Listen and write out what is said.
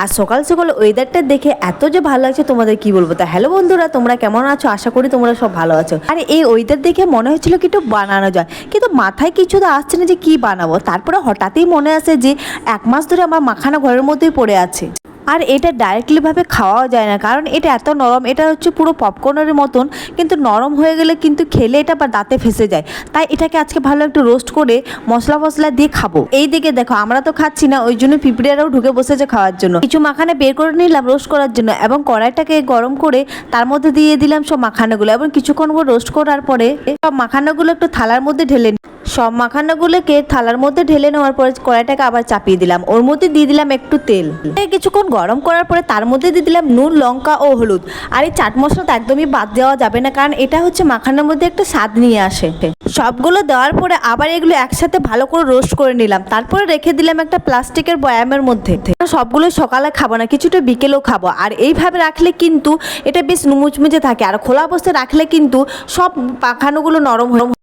আর সকাল সকাল ওয়েদারটা দেখে এত যে ভালো লাগছে তোমাদের কি বলবো। তা হ্যালো বন্ধুরা, তোমরা কেমন আছো? আশা করি তোমরা সব ভালো আছো। আর এই ওয়েদার দেখে মনে হচ্ছিল কি একটু বানানো যায়, কিন্তু মাথায় কিছু তো আসছে না যে কি বানাবো। তারপরে হঠাৎই মনে আসে যে 1 মাস ধরে আমার মাখানা ঘরের মধ্যেই পড়ে আছে, আর এটা ডাইরেক্টলিভাবে খাওয়াও যায় না, কারণ এটা এত নরম। এটা হচ্ছে পুরো পপকর্নের মতন, কিন্তু নরম হয়ে গেলে কিন্তু খেলে এটা বা দাঁতে ফেসে যায়। তাই এটাকে আজকে ভালো একটু রোস্ট করে মশলা দিয়ে খাবো। এই দিকে দেখো, আমরা তো খাচ্ছি না, ওই জন্য পিঁপড়েরাও ঢুকে বসেছে খাওয়ার জন্য। কিছু মাখানা বের করে নিলাম রোস্ট করার জন্য, এবং কড়াইটাকে গরম করে তার মধ্যে দিয়ে দিলাম সব মাখানাগুলো, এবং কিছুক্ষণ রোস্ট করার পরে সব মাখানাগুলো একটু থালার মধ্যে ঢেলে সব মাখানাগুলোকে থালার মধ্যে ঢেলে নেওয়ার পরে কড়াইটাকে আবার চাপিয়ে দিলাম। ওর মধ্যে দিয়ে দিলাম একটু তেল। কিছুক্ষণ গরম করার পরে তার মধ্যে দিয়ে দিলাম নুন, লঙ্কা ও হলুদ। আর এই চাট মশলা তো একদমই বাদ দেওয়া যাবে না, কারণ এটা হচ্ছে মাখানার মধ্যে একটা স্বাদ নিয়ে আসে। সবগুলো দেওয়ার পরে আবার এগুলো একসাথে ভালো করে রোস্ট করে নিলাম। তারপরে রেখে দিলাম একটা প্লাস্টিকের বয়ামের মধ্যে। সবগুলো সকালে খাবো না, কিছুটা বিকেলেও খাবো। আর এইভাবে রাখলে কিন্তু এটা বেশ মুচমুচে থাকে, আর খোলা অবস্থায় রাখলে কিন্তু সব মাখানাগুলো নরম হয়ে